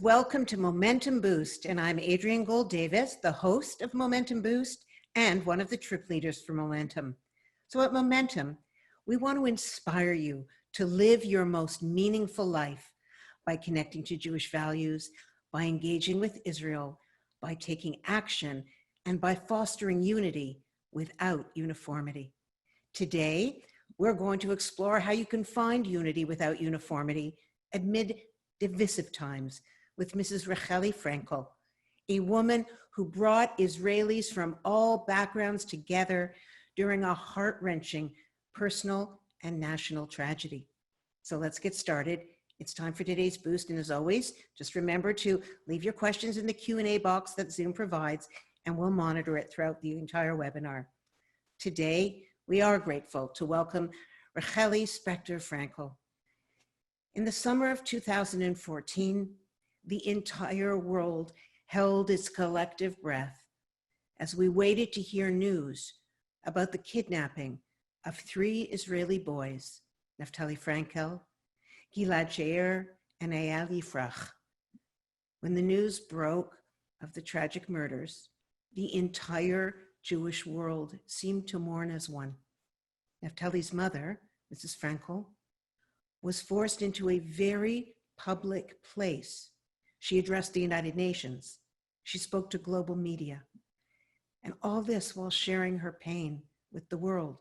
Welcome to Momentum Boost, and I'm Adrienne Gold-Davis, the host of Momentum Boost and one of the trip leaders for Momentum. So at Momentum, we want to inspire you to live your most meaningful life by connecting to Jewish values, by engaging with Israel, by taking action, and by fostering unity without uniformity. Today, we're going to explore how you can find unity without uniformity amid divisive times with Mrs. Rachelle Frankel, a woman who brought Israelis from all backgrounds together during a heart-wrenching personal and national tragedy. So let's get started. It's time for today's boost, and as always, just remember to leave your questions in the Q&A box that Zoom provides, and we'll monitor it throughout the entire webinar. Today, we are grateful to welcome Rachelle Frankel. In the summer of 2014, the entire world held its collective breath as we waited to hear news about the kidnapping of 3 Israeli boys, Rachelle Frankel, Gilad Shaer, and Eyal Yifrach. When the news broke of the tragic murders, the entire Jewish world seemed to mourn as one. Rachelle's mother, Mrs. Frankel, was forced into a very public place. She addressed the United Nations. She spoke to global media. And all this while sharing her pain with the world.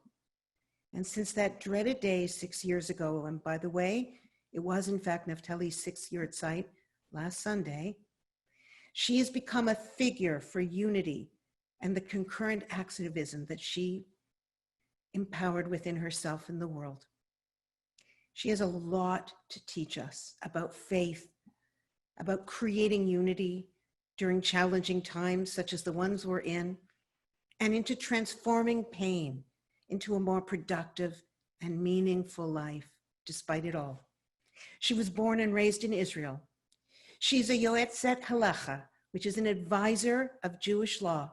And since that dreaded day 6 years ago, and by the way, it was in fact Naftali's 6th-year site last Sunday, she has become a figure for unity and the concurrent activism that she empowered within herself and the world. She has a lot to teach us about faith, about creating unity during challenging times such as the ones we're in, and into transforming pain into a more productive and meaningful life despite it all. She was born and raised in Israel. She's a Yoetzet Halacha, which is an advisor of Jewish law.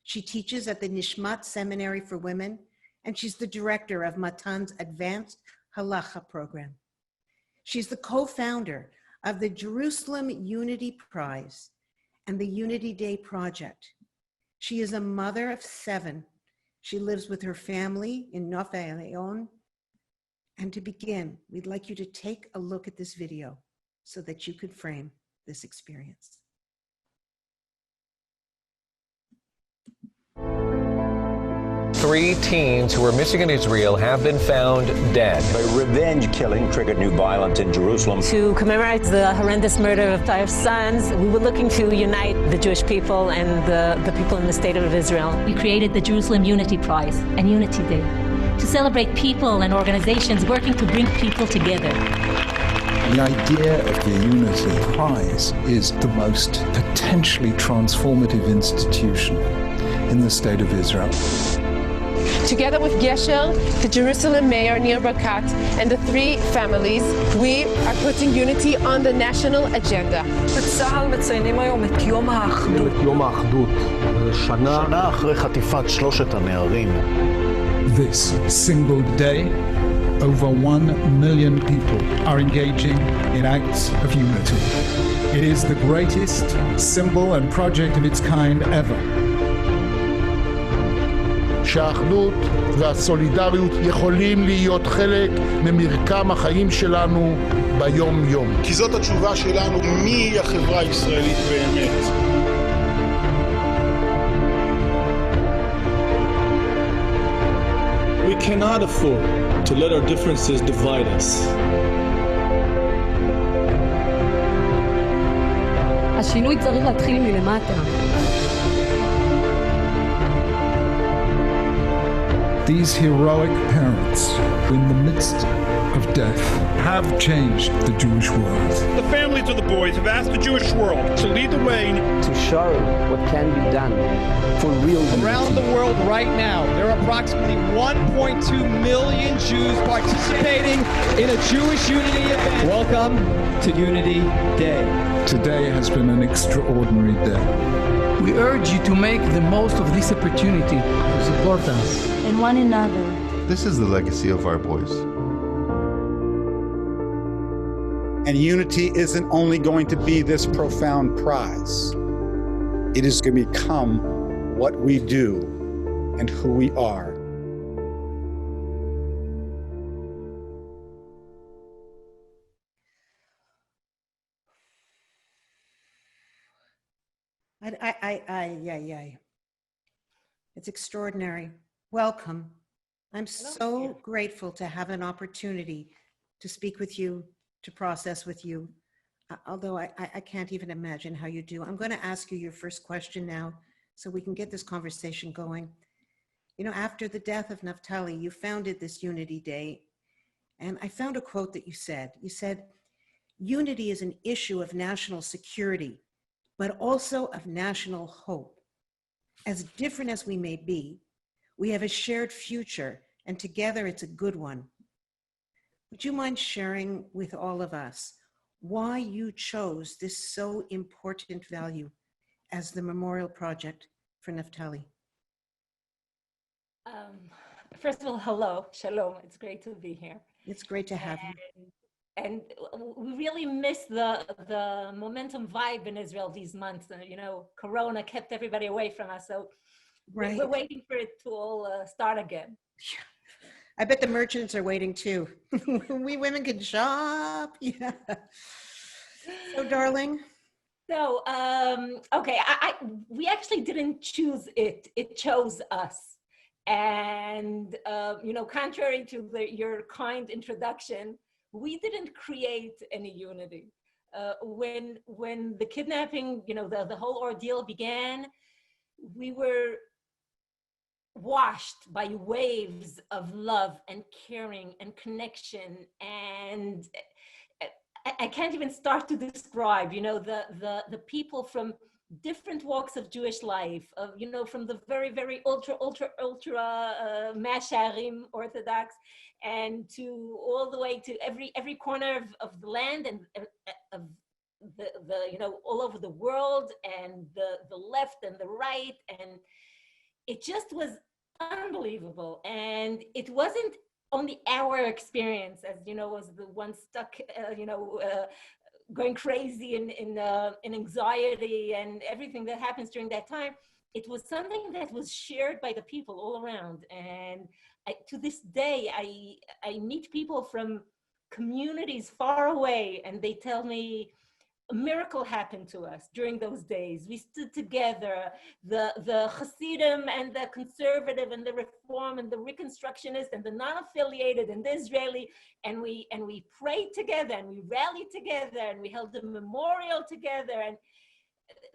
She teaches at the Nishmat Seminary for Women, and she's the director of Matan's Advanced Halacha program. She's the co-founder of the Jerusalem Unity Prize and the Unity Day Project. She is a mother of 7. She lives with her family in Nov Leon. And to begin, we'd like you to take a look at this video so that you could frame this experience. Three teens who were missing in Israel have been found dead. A revenge killing triggered new violence in Jerusalem. To commemorate the horrendous murder of 5 sons, we were looking to unite the Jewish people and the people in the state of Israel. We created the Jerusalem Unity Prize and Unity Day to celebrate people and organizations working to bring people together. The idea of the Unity Prize is the most potentially transformative institution in the state of Israel. Together with Gesher, the Jerusalem mayor Nir Barkat, and the 3 families, we are putting unity on the national agenda. בצה"ל מציינים היום את יום האחדות. יום האחדות, שנה אחרי חטיפת 3 הנערים. This single day, over 1 million people are engaging in acts of unity. It is the greatest symbol and project of its kind ever. שהאחדות והסולידריות יכולים להיות חלק ממרקם החיים שלנו ביום-יום. כי זאת התשובה שלנו, מי החברה הישראלית באמת. We cannot afford to let our differences divide us. השינוי צריך להתחיל מלמטה. These heroic parents, in the midst of death, have changed the Jewish world. The families of the boys have asked the Jewish world to lead the way to show what can be done for real unity. Around the world right now, there are approximately 1.2 million Jews participating in a Jewish unity event. Welcome to Unity Day. Today has been an extraordinary day. We urge you to make the most of this opportunity to support us and one another. This is the legacy of our boys. And unity isn't only going to be this profound prize. It is going to become what we do and who we are. It's extraordinary. Welcome. I'm so grateful to have an opportunity to speak with you, to process with you, although I can't even imagine how you do. I'm going to ask you your first question now so we can get this conversation going. You know, after the death of Naftali, you founded this Unity Day, and I found a quote that you said. You said, "Unity is an issue of national security, but also of national hope. As different as we may be, we have a shared future, and together it's a good one." Would you mind sharing with all of us why you chose this so important value as the memorial project for Naftali? First of all, hello, shalom. It's great to be here. It's great to have you. And we really miss the momentum vibe in Israel these months. You know, Corona kept everybody away from us. So we're waiting for it to all start again. I bet the merchants are waiting too. We women can shop. Yeah. So, darling. So, okay, we actually didn't choose it. It chose us. And, you know, contrary to your kind introduction, we didn't create any unity. When the kidnapping, you know, the whole ordeal began, we were washed by waves of love and caring and connection, and I can't even start to describe, you know, the people from different walks of Jewish life, you know, from the very, very ultra Masharim Orthodox, and to all the way to every corner of the land, and of the you know, all over the world, and the left and the right, and it just was unbelievable. And it wasn't only our experience, as you know, was the one stuck, you know, going crazy in anxiety and everything that happens during that time. It was something that was shared by the people all around. And to this day, I meet people from communities far away, and they tell me a miracle happened to us during those days. We stood together, the Hasidim and the conservative and the reform and the reconstructionist and the non-affiliated and the Israeli, and we prayed together, and we rallied together, and we held a memorial together, and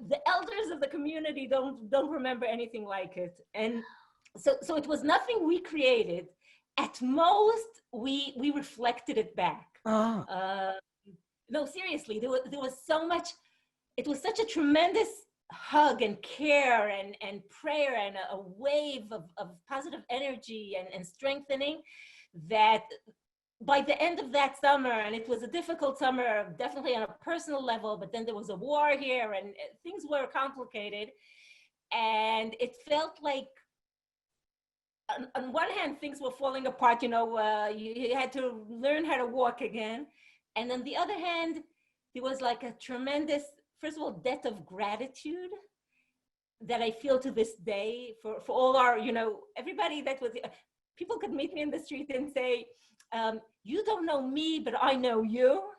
the elders of the community don't remember anything like it. And so it was nothing we created. At most, we reflected it back. No, seriously, there was so much, it was such a tremendous hug and care and prayer and a wave of positive energy and strengthening, that by the end of that summer, and it was a difficult summer, definitely on a personal level, but then there was a war here and things were complicated. And it felt like, on one hand, things were falling apart, you know, you had to learn how to walk again. And on the other hand, there was like a tremendous, first of all, debt of gratitude that I feel to this day for all our, you know, everybody that was, people could meet me in the street and say, you don't know me, but I know you.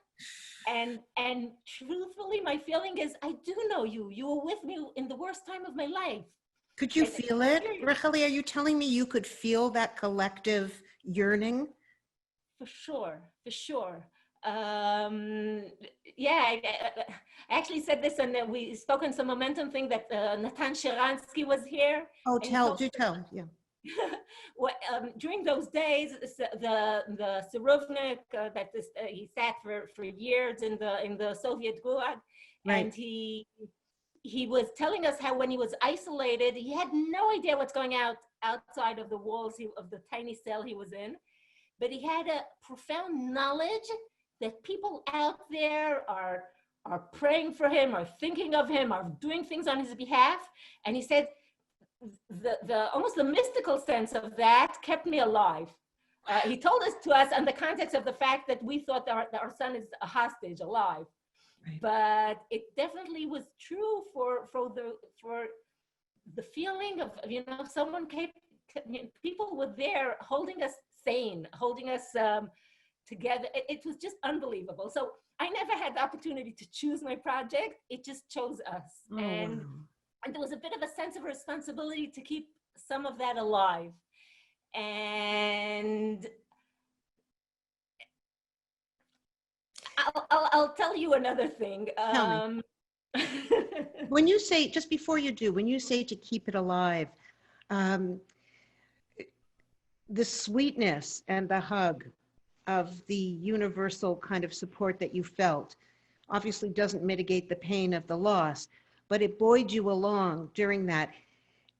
And truthfully, my feeling is, I do know you. You were with me in the worst time of my life. Could you feel it? Rachelle, are you telling me you could feel that collective yearning? For sure, for sure. Yeah, I actually said this, and we spoke on some momentum thing that Natan Sharansky was here. Oh, do tell, yeah. Well, during those days, the Sirovnik, he sat for years in the Soviet Gulag, right. And he was telling us how when he was isolated, he had no idea what's going outside of the walls of the tiny cell he was in, but he had a profound knowledge that people out there are praying for him, are thinking of him, are doing things on his behalf. And he said, the almost the mystical sense of that kept me alive. He told us to us in the context of the fact that we thought that our son is a hostage, alive. Right. But it definitely was true for the feeling of, someone came, people were there holding us sane, holding us together. It was just unbelievable. So I never had the opportunity to choose my project. It just chose us. Oh, and there was a bit of a sense of responsibility to keep some of that alive. And I'll tell you another thing. Tell me. When you say, just before you do, when you say to keep it alive, the sweetness and the hug of the universal kind of support that you felt obviously doesn't mitigate the pain of the loss, but it buoyed you along during that.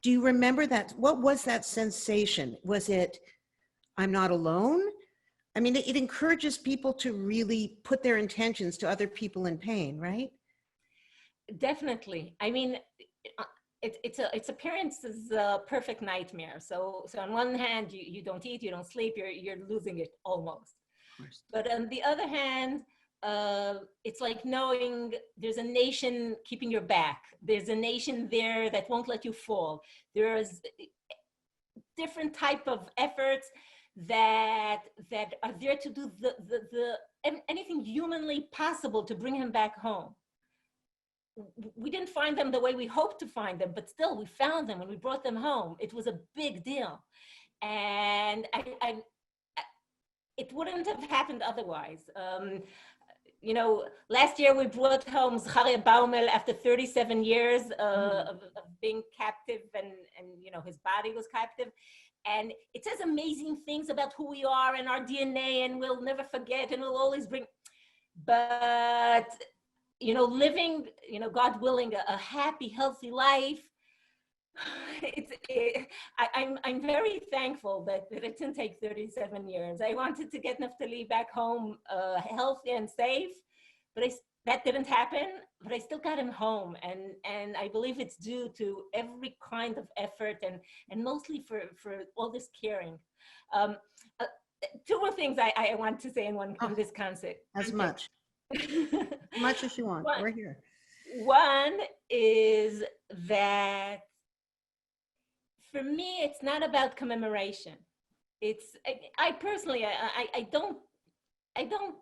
Do you remember that? What was that sensation? Was it, I'm not alone? I mean, it encourages people to really put their intentions to other people in pain, right? Definitely. I mean, it's a parent's perfect nightmare. So on one hand, you don't eat, you don't sleep, you're losing it almost. But on the other hand, it's like knowing there's a nation keeping your back. There's a nation there that won't let you fall. There's different type of efforts that are there to do anything humanly possible to bring him back home. We didn't find them the way we hoped to find them, but still we found them and we brought them home. It was a big deal. And it wouldn't have happened otherwise. Last year we brought home Zachariah Baumel after 37 years of being captive, and his body was captive. And it says amazing things about who we are and our DNA, and we'll never forget, and we'll always bring, but living, God willing, a happy, healthy life. I'm very thankful that it didn't take 37 years. I wanted to get Naftali back home healthy and safe, but that didn't happen, but I still got him home. And I believe it's due to every kind of effort and mostly for all this caring. Two more things I want to say in this concept. As much. Much as you want. We're here. One is that for me, it's not about commemoration. I personally don't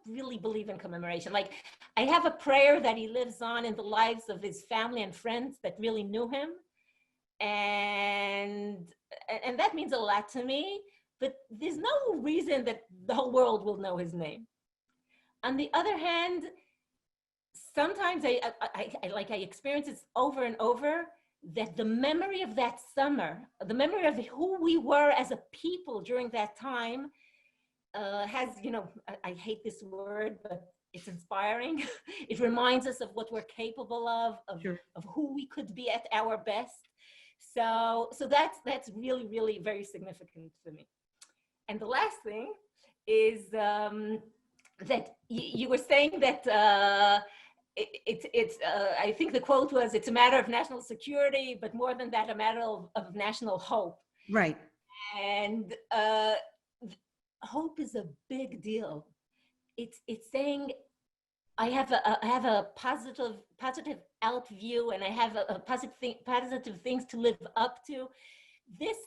really believe in commemoration. Like, I have a prayer that he lives on in the lives of his family and friends that really knew him. And that means a lot to me, but there's no reason that the whole world will know his name. On the other hand, sometimes I experience it over and over, that the memory of that summer, the memory of who we were as a people during that time has, I hate this word, but it's inspiring. It reminds us of what we're capable of who we could be at our best. So that's really, really very significant for me. And the last thing is that you were saying that I think the quote was, it's a matter of national security, but more than that, a matter of national hope. Right. And hope is a big deal. It's saying I have a positive out view, and I have a positive things to live up to. This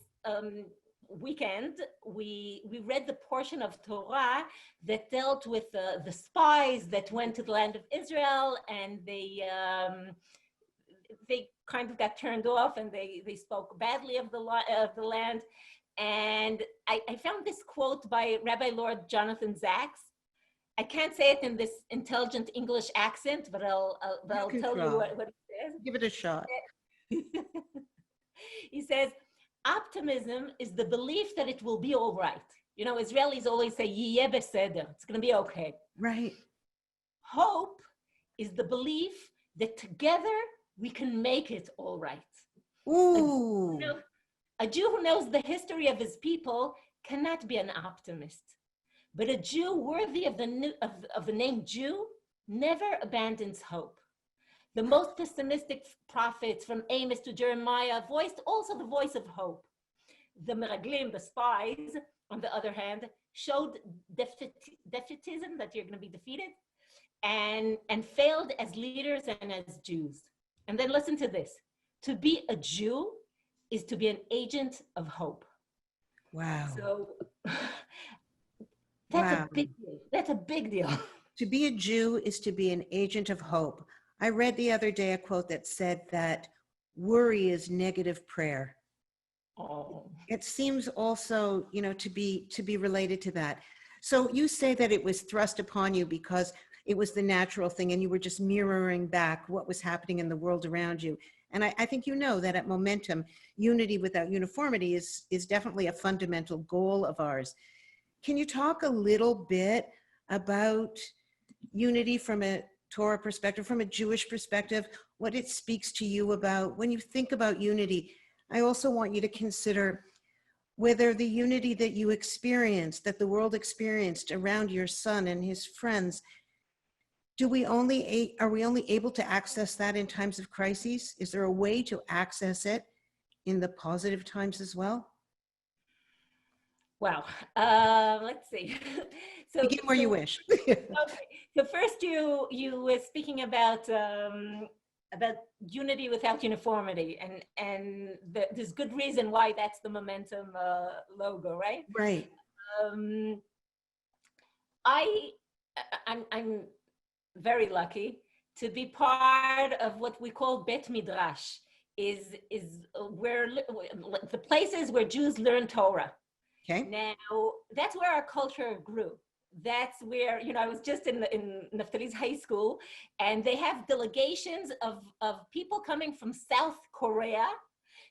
weekend, we read the portion of Torah that dealt with the spies that went to the land of Israel, and they kind of got turned off, and they spoke badly of the land. And I found this quote by Rabbi Lord Jonathan Sachs. I can't say it in this intelligent English accent, but I'll tell you what it says. Give it a shot. He says, optimism is the belief that it will be all right. Israelis always say, Yeh beseder, it's going to be okay. Right. Hope is the belief that together we can make it all right. Ooh. A Jew who knows the history of his people cannot be an optimist. But a Jew worthy of the name Jew never abandons hope. The most pessimistic prophets, from Amos to Jeremiah, voiced also the voice of hope. The Meraglim, the spies, on the other hand, showed defeatism, that you're going to be defeated, and failed as leaders and as Jews. And then listen to this. To be a Jew is to be an agent of hope. Wow. So that's a big deal. That's a big deal. To be a Jew is to be an agent of hope. I read the other day a quote that said that worry is negative prayer. Oh. It seems also, to be related to that. So you say that it was thrust upon you because it was the natural thing and you were just mirroring back what was happening in the world around you. And I think that at Momentum, unity without uniformity is definitely a fundamental goal of ours. Can you talk a little bit about unity from a Torah perspective, from a Jewish perspective, what it speaks to you about? When you think about unity, I also want you to consider whether the unity that you experienced, that the world experienced around your son and his friends, are we only able to access that in times of crises? Is there a way to access it in the positive times as well? Wow. Let's see. Begin where you wish. Okay. So first, you were speaking about unity without uniformity, and there's good reason why that's the Momentum logo, right? Right. I'm very lucky to be part of what we call Bet Midrash, is where the places where Jews learn Torah. Okay. Now, that's where our culture grew. That's where, I was just in Naftali's high school, and they have delegations of people coming from South Korea,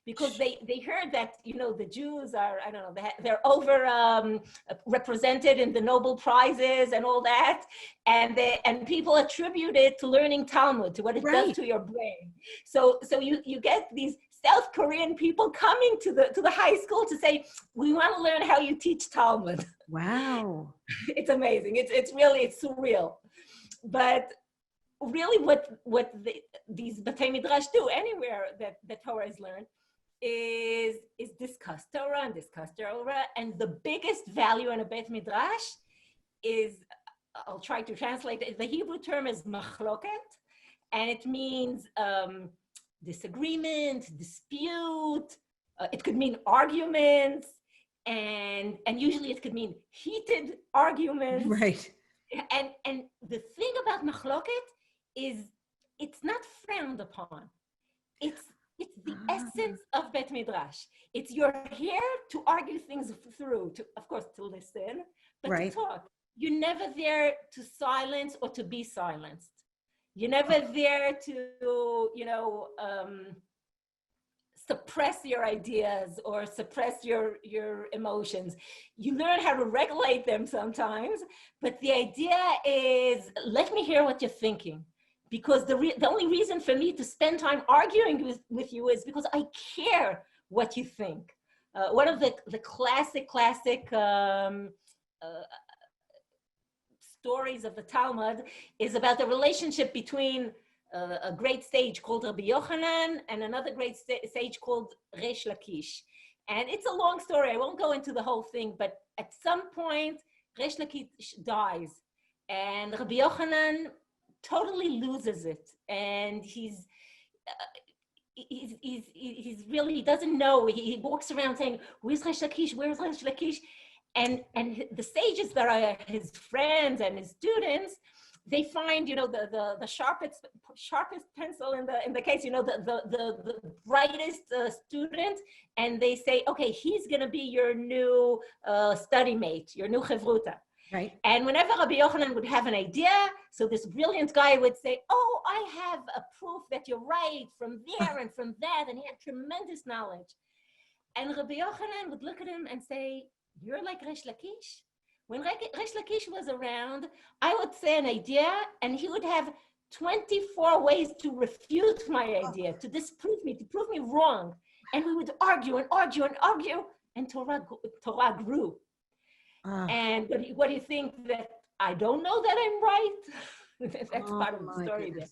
because they heard that, the Jews are, I don't know, they're over represented in the Nobel Prizes and all that. And people attribute it to learning Talmud, to what it does to your brain. So you get these South Korean people coming to the high school to say, we want to learn how you teach Talmud. Wow. It's amazing. It's surreal. But really what these Batei Midrash do anywhere that Torah is learned is discuss Torah and discuss Torah. And the biggest value in a Beit Midrash is, I'll try to translate it, the Hebrew term is machloket, and it means disagreement, dispute. It could mean arguments, and usually it could mean heated arguments. Right. And the thing about machloket is it's not frowned upon. It's the essence of Bet Midrash. It's you're here to argue things through, of course, to listen, but to talk. You're never there to silence or to be silenced. You're never there to, suppress your ideas or suppress your emotions. You learn how to regulate them sometimes, but the idea is, let me hear what you're thinking. Because the only reason for me to spend time arguing with you is because I care what you think. One of the classic stories of the Talmud is about the relationship between a great sage called Rabbi Yochanan and another great sage called Resh Lakish. And it's a long story. I won't go into the whole thing, but at some point, Resh Lakish dies, and Rabbi Yochanan totally loses it, and he's really, he doesn't know. He walks around saying, "Where's Resh Lakish? Where's Resh Lakish?" And the sages that are his friends and his students, they find, the sharpest pencil in the case, the brightest student, and they say, okay, he's going to be your new study mate, your new chevruta. Right. And whenever Rabbi Yochanan would have an idea, so this brilliant guy would say, oh, I have a proof that you're right from there and from that, and he had tremendous knowledge. And Rabbi Yochanan would look at him and say, you're like Resh Lakish? When Resh Lakish was around, I would say an idea, and he would have 24 ways to refute my idea, to disprove me, to prove me wrong. And we would argue and argue and argue, and Torah grew. And what do you think, that I don't know that I'm right? That's part of the story there.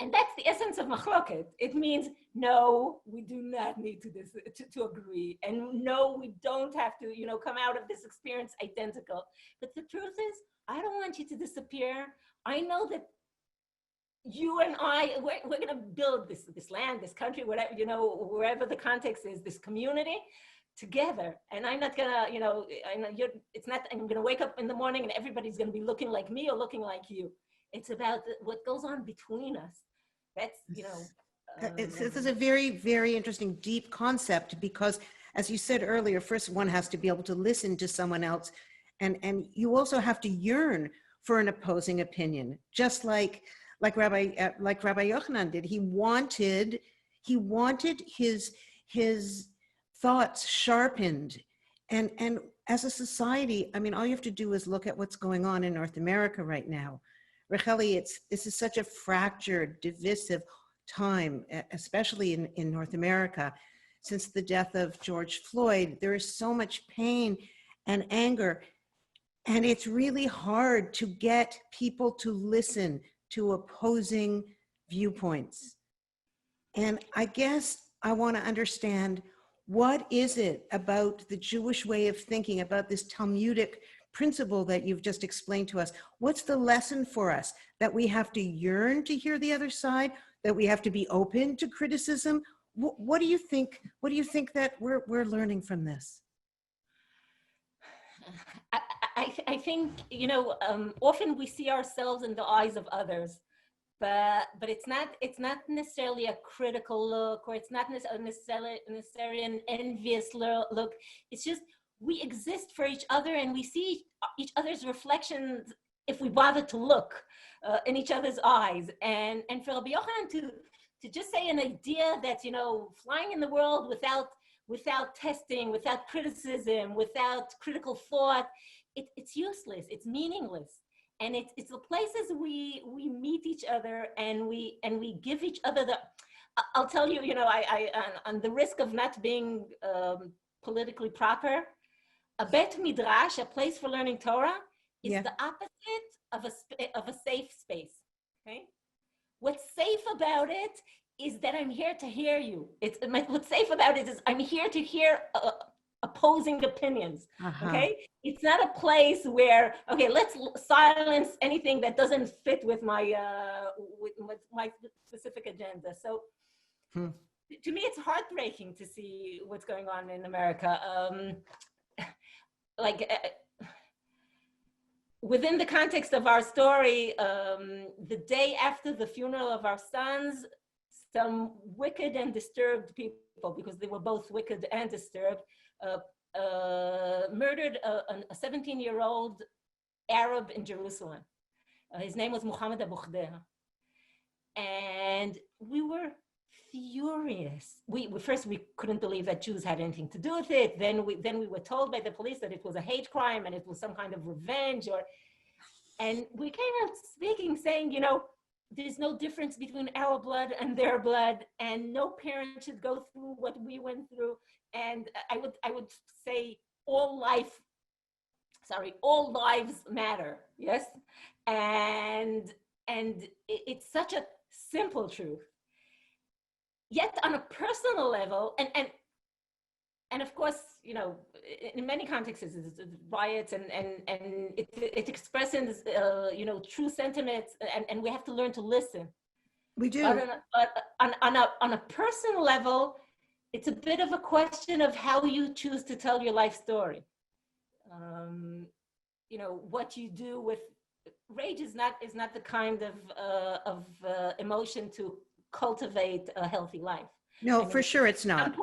And that's the essence of machloket. It means, no, we do not need to agree. And no, we don't have to, come out of this experience identical. But the truth is, I don't want you to disappear. I know that you and I, we're going to build this land, this country, whatever, wherever the context is, this community together. And I'm not gonna, it's not, I'm gonna wake up in the morning and everybody's gonna be looking like me or looking like you. It's about what goes on between us. That's, this is a very, very interesting, deep concept, because as you said earlier, first one has to be able to listen to someone else. And you also have to yearn for an opposing opinion, just like Rabbi Yochanan did. He wanted his thoughts sharpened. And as a society, I mean, all you have to do is look at what's going on in North America right now. Rachelle, this is such a fractured, divisive time, especially in North America. Since the death of George Floyd, there is so much pain and anger. And it's really hard to get people to listen to opposing viewpoints. And I guess I want to understand, what is it about the Jewish way of thinking, about this Talmudic principle that you've just explained to us? What's the lesson for us? That we have to yearn to hear the other side? That we have to be open to criticism? What do you think? What do you think that we're learning from this? I think, often we see ourselves in the eyes of others, but it's not necessarily a critical look, or it's not necessarily an envious look. It's just, we exist for each other, and we see each other's reflections if we bother to look in each other's eyes. And for Rabbi Yochanan to just say an idea that, flying in the world without testing, without criticism, without critical thought, it's useless, it's meaningless. And it's the places we meet each other, and we give each other the, I'll tell you, I on the risk of not being politically proper, a bet midrash, a place for learning Torah, is the opposite of a safe space. Okay, what's safe about it is that I'm here to hear you. What's safe about it is I'm here to hear opposing opinions. Okay, it's not a place where, okay, let's silence anything that doesn't fit with my specific agenda. So to me, it's heartbreaking to see what's going on in America. Within the context of our story, the day after the funeral of our sons, some wicked and disturbed people, because they were both wicked and disturbed, murdered a 17-year-old Arab in Jerusalem. His name was Muhammad Abu Khdeir. And we were furious. First, we couldn't believe that Jews had anything to do with it. Then we were told by the police that it was a hate crime and it was some kind of revenge. And we came out speaking, saying, there's no difference between our blood and their blood, and no parent should go through what we went through. And I would say all lives matter, yes? And it's such a simple truth. Yet on a personal level, and of course, in many contexts, it's riots and it expresses, true sentiments, and we have to learn to listen. We do. But on a personal level, it's a bit of a question of how you choose to tell your life story. What you do with rage is not the kind of emotion to cultivate a healthy life. No, for sure it's not.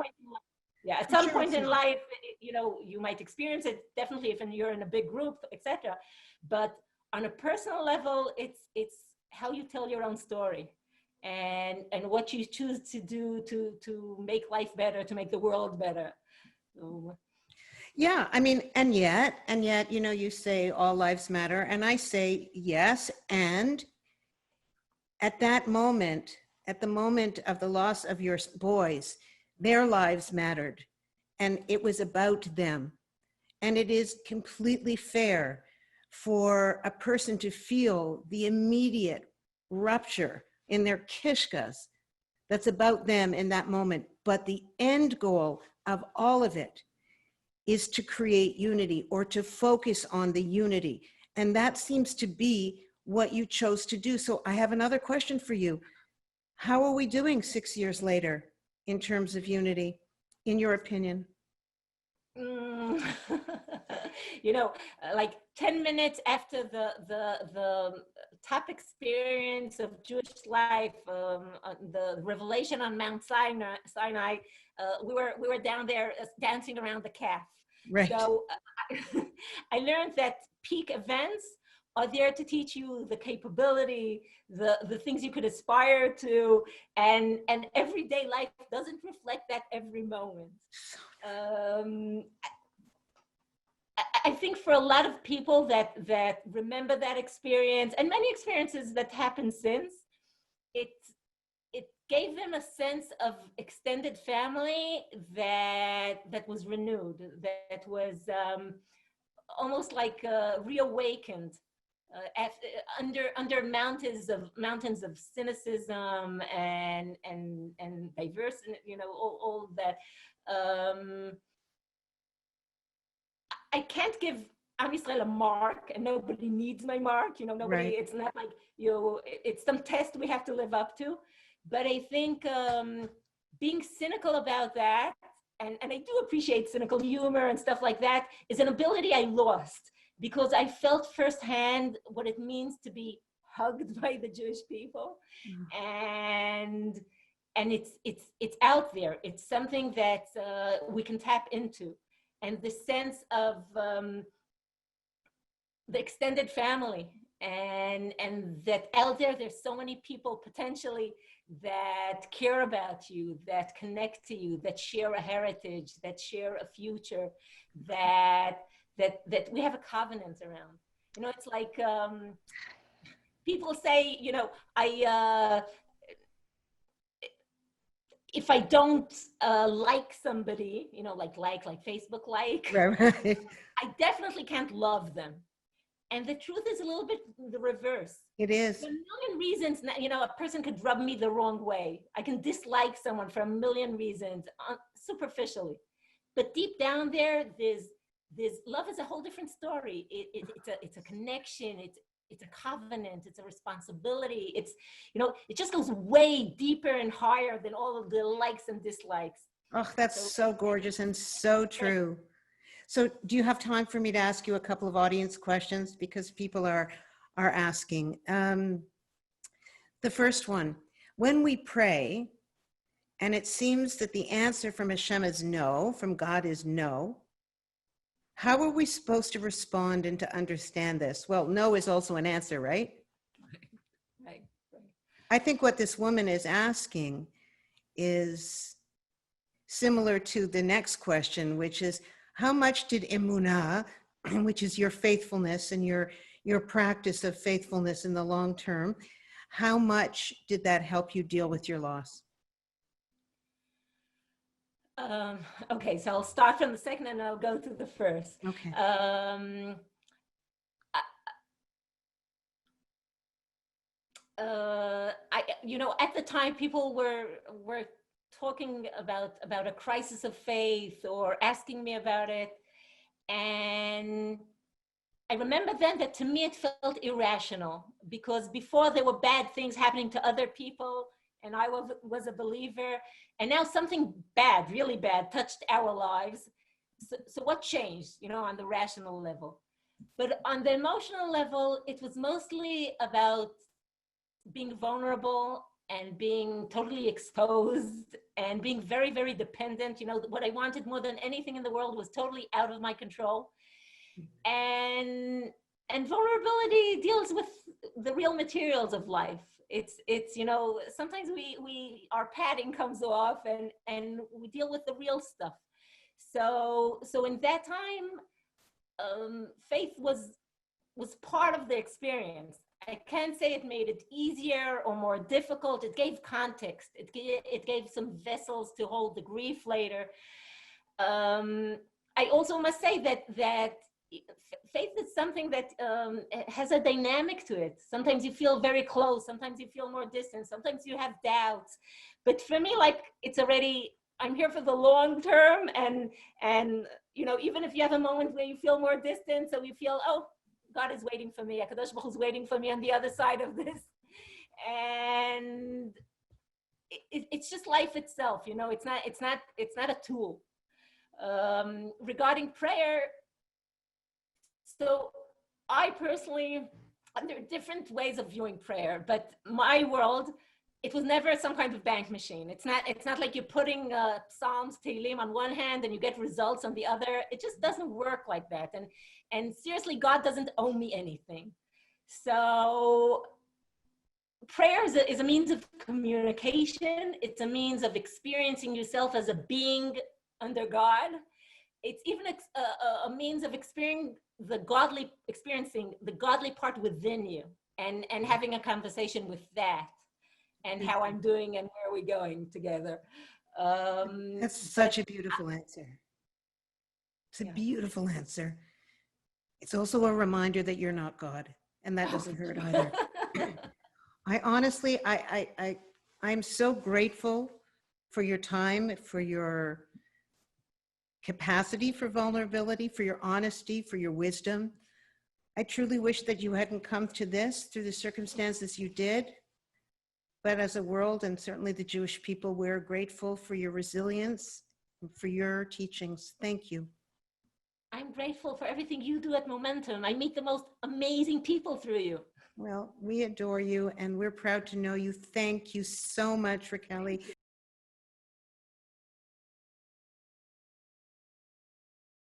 At some point in life, you might experience it, definitely if you're in a big group, etc. But on a personal level, it's how you tell your own story, and what you choose to do to make life better, to make the world better. Yeah, I mean, and yet, you say all lives matter, and I say yes, and at that moment, at the moment of the loss of your boys, their lives mattered, and it was about them. And it is completely fair for a person to feel the immediate rupture in their kishkas that's about them in that moment. But the end goal of all of it is to create unity or to focus on the unity. And that seems to be what you chose to do. So I have another question for you. How are we doing 6 years later in terms of unity, in your opinion? You know, like 10 minutes after the top experience of Jewish life, the revelation on Mount Sinai, we were down there dancing around the calf. Right. So I learned that peak events are there to teach you the capability, the things you could aspire to, and everyday life doesn't reflect that every moment. I think for a lot of people that remember that experience and many experiences that happened since, it gave them a sense of extended family that was renewed, that was almost like reawakened under mountains of cynicism and diversity, you know, all that. I can't give Am Yisrael a mark, and nobody needs my mark. You know, nobody. Right. It's not like it's some test we have to live up to. But I think being cynical about that, and I do appreciate cynical humor and stuff like that, is an ability I lost because I felt firsthand what it means to be hugged by the Jewish people, and it's out there. It's something that we can tap into. And the sense of the extended family, and that out there's so many people potentially that care about you, that connect to you, that share a heritage, that share a future, that we have a covenant around. You know, it's like people say, you know, if I don't like somebody, you know, like Facebook like, right. I definitely can't love them. And the truth is a little bit the reverse. It is. There are a million reasons, you know, a person could rub me the wrong way. I can dislike someone for a million reasons, superficially. But deep down there's love is a whole different story. It's a connection. It's a covenant, it's a responsibility. It's, you know, it just goes way deeper and higher than all of the likes and dislikes. Oh, that's so gorgeous and so true. So do you have time for me to ask you a couple of audience questions? Because people are asking. The first one, when we pray, and it seems that the answer from Hashem is no, from God is no, how are we supposed to respond and to understand this? Well, no is also an answer, right? Right. I think what this woman is asking is similar to the next question, which is, how much did emunah, which is your faithfulness and your practice of faithfulness in the long term, how much did that help you deal with your loss? Okay, so I'll start from the second and I'll go to the first. Okay. You know, at the time, people were talking about a crisis of faith or asking me about it, and I remember then that to me it felt irrational, because before there were bad things happening to other people, and I was a believer, and now something bad, really bad, touched our lives. So what changed, you know, on the rational level? But on the emotional level, it was mostly about being vulnerable and being totally exposed and being very, very dependent. You know, what I wanted more than anything in the world was totally out of my control. And vulnerability deals with the real materials of life. It's you know, sometimes our padding comes off and we deal with the real stuff. So in that time, faith was part of the experience. I can't say it made it easier or more difficult. It gave context. It gave some vessels to hold the grief later. I also must say that faith is something that has a dynamic to it. Sometimes you feel very close, sometimes you feel more distant, sometimes you have doubts. But for me, like, it's already, I'm here for the long term, and you know, even if you have a moment where you feel more distant, so you feel, oh, God is waiting for me, HaKadosh Baruch Hu is waiting for me on the other side of this. And it's just life itself, you know. It's not a tool. Regarding prayer, so I personally, there are different ways of viewing prayer, but my world, it was never some kind of bank machine. It's not like you're putting Psalms, Tehillim on one hand and you get results on the other. It just doesn't work like that. And seriously, God doesn't owe me anything. So prayer is a means of communication. It's a means of experiencing yourself as a being under God. It's even a means of experiencing the godly part within you, and having a conversation with that, and how I'm doing and where we're going together. That's such a beautiful answer. It's a beautiful answer. It's also a reminder that you're not God, and that doesn't hurt either. I honestly, I'm so grateful for your time, for your capacity for vulnerability, for your honesty, for your wisdom. I truly wish that you hadn't come to this through the circumstances you did. But as a world, and certainly the Jewish people, we're grateful for your resilience and for your teachings. Thank you. I'm grateful for everything you do at Momentum. I meet the most amazing people through you. Well, we adore you, and we're proud to know you. Thank you so much, Raquel.